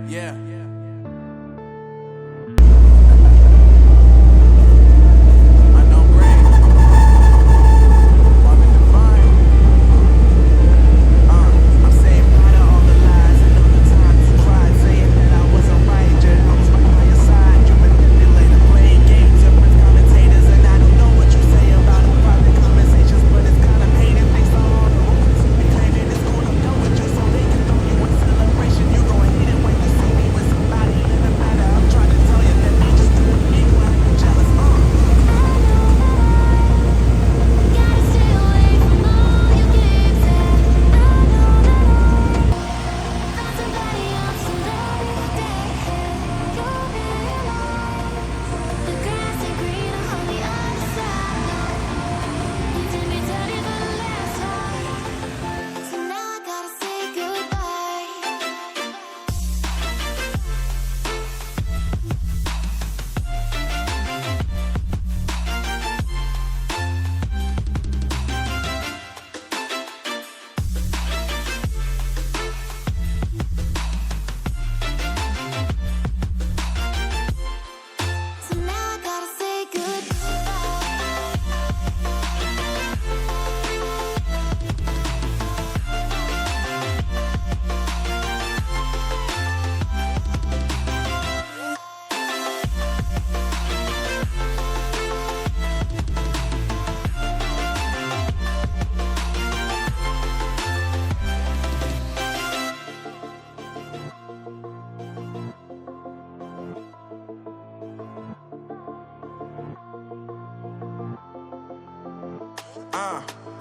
Yeah.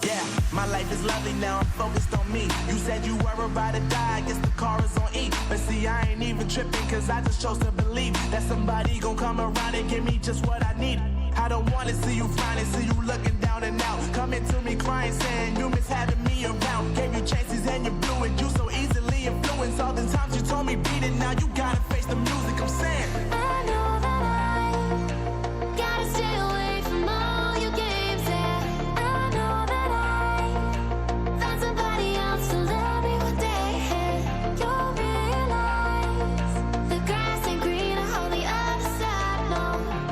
Yeah, my life is lovely now, I'm focused on me. You said you were about to die, I guess the car is on E. But see, I ain't even tripping, cause I just chose to believe that somebody gon' come around and give me just what I need. I don't wanna see you frowning, see you looking down and out, coming to me crying, saying you miss having me around. Gave you chances